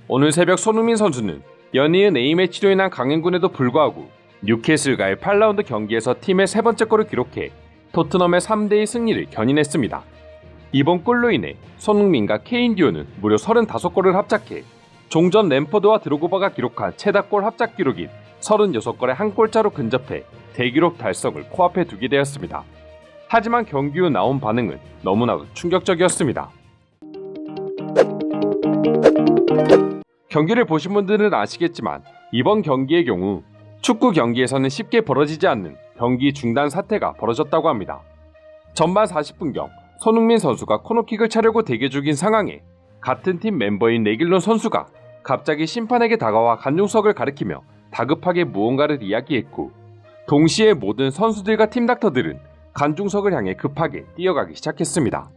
오늘 새벽 손흥민 선수는 연이은 A매치로 인한 강행군에도 불구하고 뉴캐슬과의 8라운드 경기에서 팀의 세 번째 골을 기록해 토트넘의 3대2 승리를 견인했습니다. 이번 골로 인해 손흥민과 케인 듀오는 무려 35골을 합작해 종전 램퍼드와 드로그바가 기록한 최다골 합작 기록인 36골에 한 골차로 근접해 대기록 달성을 코앞에 두게 되었습니다. 하지만 경기 후 나온 반응은 너무나도 충격적이었습니다. 경기를 보신 분들은 아시겠지만 이번 경기의 경우 축구 경기에서는 쉽게 벌어지지 않는 경기 중단 사태가 벌어졌다고 합니다. 전반 40분경 손흥민 선수가 코너킥을 차려고 대기 중인 상황에 같은 팀 멤버인 레길론 선수가 갑자기 심판에게 다가와 관중석을 가리키며 다급하게 무언가를 이야기했고, 동시에 모든 선수들과 팀닥터들은 관중석을 향해 급하게 뛰어가기 시작했습니다.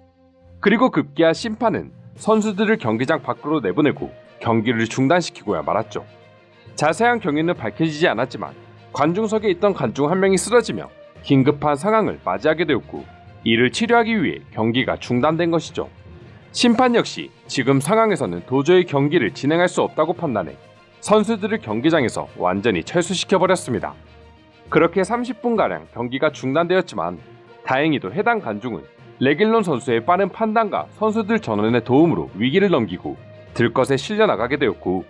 그리고 급기야 심판은 선수들을 경기장 밖으로 내보내고 경기를 중단시키고야 말았죠. 자세한 경위는 밝혀지지 않았지만 관중석에 있던 관중 한 명이 쓰러지며 긴급한 상황을 맞이하게 되었고, 이를 치료하기 위해 경기가 중단된 것이죠. 심판 역시 지금 상황에서는 도저히 경기를 진행할 수 없다고 판단해 선수들을 경기장에서 완전히 철수시켜버렸습니다. 그렇게 30분가량 경기가 중단되었지만 다행히도 해당 관중은 레길론 선수의 빠른 판단과 선수들 전원의 도움으로 위기를 넘기고 들것에 실려나가게 되었고,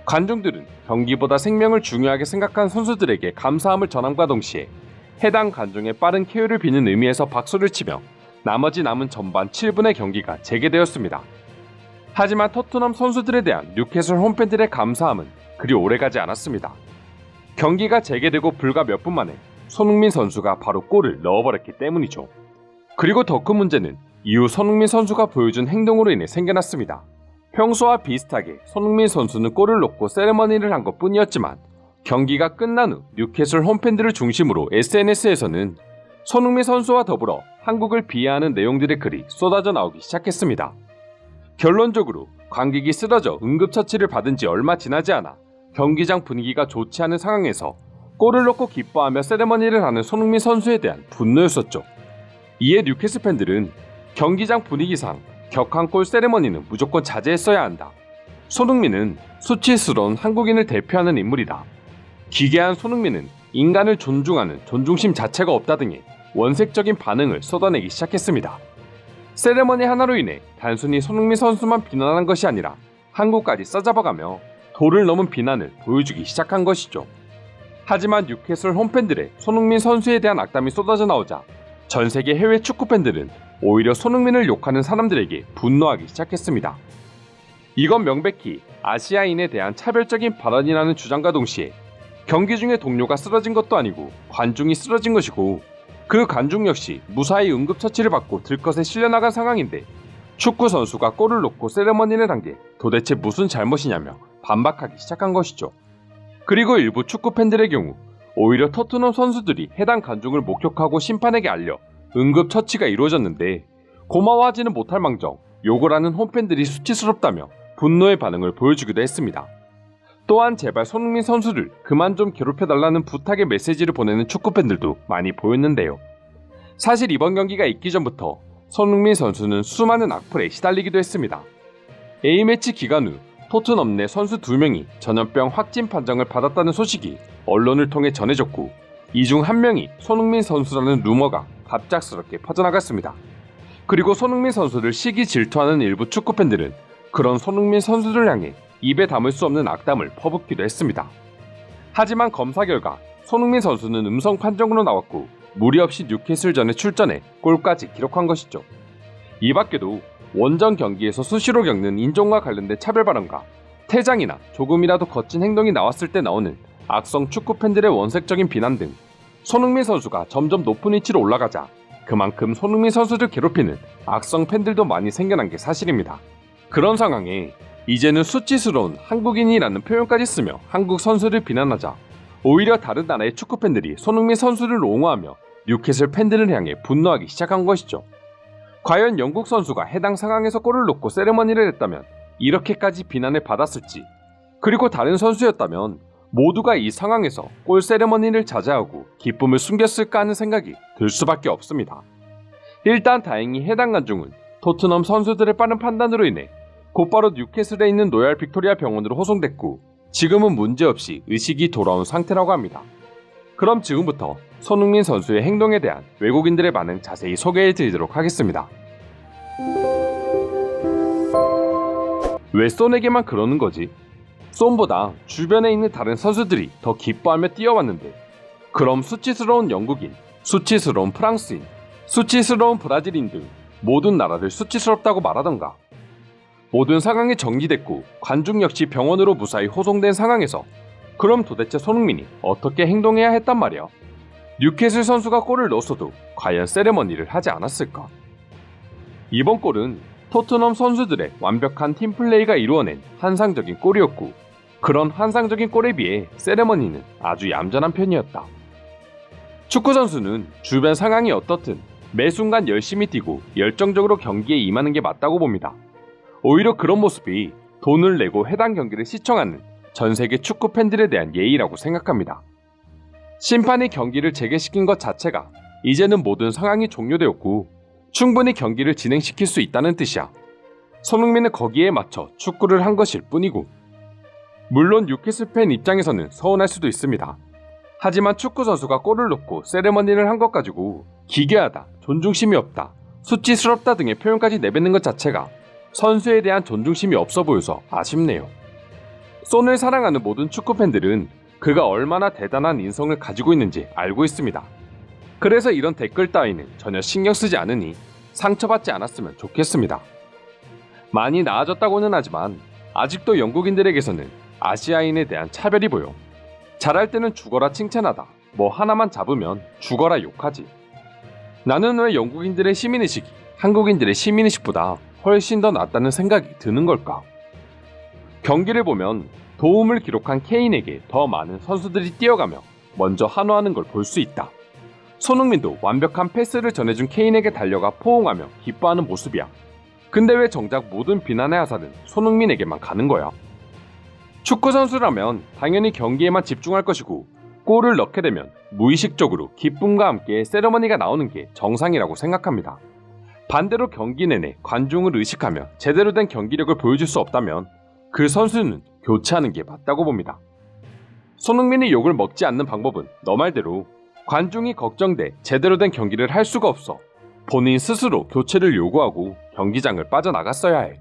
관중들은 경기보다 생명을 중요하게 생각한 선수들에게 감사함을 전함과 동시에 해당 관중의 빠른 쾌유를 비는 의미에서 박수를 치며 나머지 남은 전반 7분의 경기가 재개되었습니다. 하지만 토트넘 선수들에 대한 뉴캐슬 홈팬들의 감사함은 그리 오래가지 않았습니다. 경기가 재개되고 불과 몇 분 만에 손흥민 선수가 바로 골을 넣어버렸기 때문이죠. 그리고 더 큰 문제는 이후 손흥민 선수가 보여준 행동으로 인해 생겨났습니다. 평소와 비슷하게 손흥민 선수는 골을 넣고 세레머니를 한 것뿐이었지만, 경기가 끝난 후 뉴캐슬 홈팬들을 중심으로 SNS에서는 손흥민 선수와 더불어 한국을 비하하는 내용들의 글이 쏟아져 나오기 시작했습니다. 결론적으로 관객이 쓰러져 응급처치를 받은 지 얼마 지나지 않아 경기장 분위기가 좋지 않은 상황에서 골을 넣고 기뻐하며 세레머니를 하는 손흥민 선수에 대한 분노였었죠. 이에 뉴캐슬 팬들은 경기장 분위기상 격한 골 세레머니는 무조건 자제했어야 한다. 손흥민은 수치스러운 한국인을 대표하는 인물이다. 기괴한 손흥민은 인간을 존중하는 존중심 자체가 없다 등의 원색적인 반응을 쏟아내기 시작했습니다. 세레머니 하나로 인해 단순히 손흥민 선수만 비난한 것이 아니라 한국까지 싸잡아가며 도를 넘은 비난을 보여주기 시작한 것이죠. 하지만 뉴캐슬 홈팬들의 손흥민 선수에 대한 악담이 쏟아져 나오자 전세계 해외 축구팬들은 오히려 손흥민을 욕하는 사람들에게 분노하기 시작했습니다. 이건 명백히 아시아인에 대한 차별적인 발언이라는 주장과 동시에 경기 중에 동료가 쓰러진 것도 아니고 관중이 쓰러진 것이고, 그 관중 역시 무사히 응급처치를 받고 들것에 실려나간 상황인데 축구 선수가 골을 넣고 세레머니를 한 게 도대체 무슨 잘못이냐며 반박하기 시작한 것이죠. 그리고 일부 축구 팬들의 경우 오히려 토트넘 선수들이 해당 관중을 목격하고 심판에게 알려 응급처치가 이루어졌는데 고마워하지는 못할 망정 욕을 하는 홈팬들이 수치스럽다며 분노의 반응을 보여주기도 했습니다. 또한 제발 손흥민 선수를 그만 좀 괴롭혀달라는 부탁의 메시지를 보내는 축구팬들도 많이 보였는데요. 사실 이번 경기가 있기 전부터 손흥민 선수는 수많은 악플에 시달리기도 했습니다. A매치 기간 후 토트넘 내 선수 2명이 전염병 확진 판정을 받았다는 소식이 언론을 통해 전해졌고, 이 중 한 명이 손흥민 선수라는 루머가 갑작스럽게 퍼져나갔습니다. 그리고 손흥민 선수를 시기 질투하는 일부 축구팬들은 그런 손흥민 선수를 향해 입에 담을 수 없는 악담을 퍼붓기도 했습니다. 하지만 검사 결과 손흥민 선수는 음성 판정으로 나왔고 무리 없이 뉴캐슬전에 출전해 골까지 기록한 것이죠. 이 밖에도 원정 경기에서 수시로 겪는 인종과 관련된 차별 발언과 퇴장이나 조금이라도 거친 행동이 나왔을 때 나오는 악성 축구 팬들의 원색적인 비난 등 손흥민 선수가 점점 높은 위치로 올라가자 그만큼 손흥민 선수를 괴롭히는 악성 팬들도 많이 생겨난 게 사실입니다. 그런 상황에 이제는 수치스러운 한국인이라는 표현까지 쓰며 한국 선수를 비난하자 오히려 다른 나라의 축구팬들이 손흥민 선수를 옹호하며 뉴캐슬 팬들을 향해 분노하기 시작한 것이죠. 과연 영국 선수가 해당 상황에서 골을 넣고 세레머니를 했다면 이렇게까지 비난을 받았을지, 그리고 다른 선수였다면 모두가 이 상황에서 골 세레머니를 자제하고 기쁨을 숨겼을까 하는 생각이 들 수밖에 없습니다. 일단 다행히 해당 관중은 토트넘 선수들의 빠른 판단으로 인해 곧바로 뉴캐슬에 있는 로얄 빅토리아 병원으로 호송됐고 지금은 문제없이 의식이 돌아온 상태라고 합니다. 그럼 지금부터 손흥민 선수의 행동에 대한 외국인들의 반응 자세히 소개해 드리도록 하겠습니다. 왜 손에게만 그러는 거지? 손보다 주변에 있는 다른 선수들이 더 기뻐하며 뛰어왔는데 그럼 수치스러운 영국인, 수치스러운 프랑스인, 수치스러운 브라질인 등 모든 나라를 수치스럽다고 말하던가. 모든 상황이 정리됐고 관중 역시 병원으로 무사히 호송된 상황에서 그럼 도대체 손흥민이 어떻게 행동해야 했단 말이야? 뉴캐슬 선수가 골을 넣었어도 과연 세레머니를 하지 않았을까? 이번 골은 토트넘 선수들의 완벽한 팀플레이가 이루어낸 환상적인 골이었고 그런 환상적인 골에 비해 세레머니는 아주 얌전한 편이었다. 축구 선수는 주변 상황이 어떻든 매 순간 열심히 뛰고 열정적으로 경기에 임하는 게 맞다고 봅니다. 오히려 그런 모습이 돈을 내고 해당 경기를 시청하는 전 세계 축구 팬들에 대한 예의라고 생각합니다. 심판이 경기를 재개시킨 것 자체가 이제는 모든 상황이 종료되었고 충분히 경기를 진행시킬 수 있다는 뜻이야. 손흥민은 거기에 맞춰 축구를 한 것일 뿐이고 물론 뉴캐슬 팬 입장에서는 서운할 수도 있습니다. 하지만 축구 선수가 골을 넣고 세레머니를 한 것 가지고 기괴하다, 존중심이 없다, 수치스럽다 등의 표현까지 내뱉는 것 자체가 선수에 대한 존중심이 없어 보여서 아쉽네요. 손을 사랑하는 모든 축구 팬들은 그가 얼마나 대단한 인성을 가지고 있는지 알고 있습니다. 그래서 이런 댓글 따위는 전혀 신경 쓰지 않으니 상처받지 않았으면 좋겠습니다. 많이 나아졌다고는 하지만 아직도 영국인들에게서는 아시아인에 대한 차별이 보여. 잘할 때는 죽어라 칭찬하다, 뭐 하나만 잡으면 죽어라 욕하지. 나는 왜 영국인들의 시민의식이 한국인들의 시민의식보다 훨씬 더 낫다는 생각이 드는 걸까? 경기를 보면 도움을 기록한 케인에게 더 많은 선수들이 뛰어가며 먼저 환호하는 걸 볼 수 있다. 손흥민도 완벽한 패스를 전해준 케인에게 달려가 포옹하며 기뻐하는 모습이야. 근데 왜 정작 모든 비난의 화살은 손흥민에게만 가는 거야? 축구 선수라면 당연히 경기에만 집중할 것이고 골을 넣게 되면 무의식적으로 기쁨과 함께 세레머니가 나오는 게 정상이라고 생각합니다. 반대로 경기 내내 관중을 의식하며 제대로 된 경기력을 보여줄 수 없다면 그 선수는 교체하는 게 맞다고 봅니다. 손흥민이 욕을 먹지 않는 방법은 너 말대로 관중이 걱정돼 제대로 된 경기를 할 수가 없어 본인 스스로 교체를 요구하고 경기장을 빠져나갔어야 해.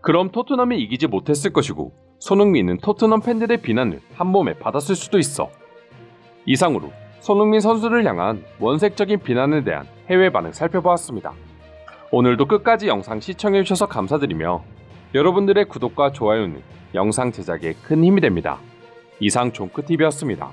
그럼 토트넘이 이기지 못했을 것이고 손흥민은 토트넘 팬들의 비난을 한 몸에 받았을 수도 있어. 이상으로 손흥민 선수를 향한 원색적인 비난에 대한 해외 반응 살펴보았습니다. 오늘도 끝까지 영상 시청해주셔서 감사드리며 여러분들의 구독과 좋아요는 영상 제작에 큰 힘이 됩니다. 이상 종크TV였습니다.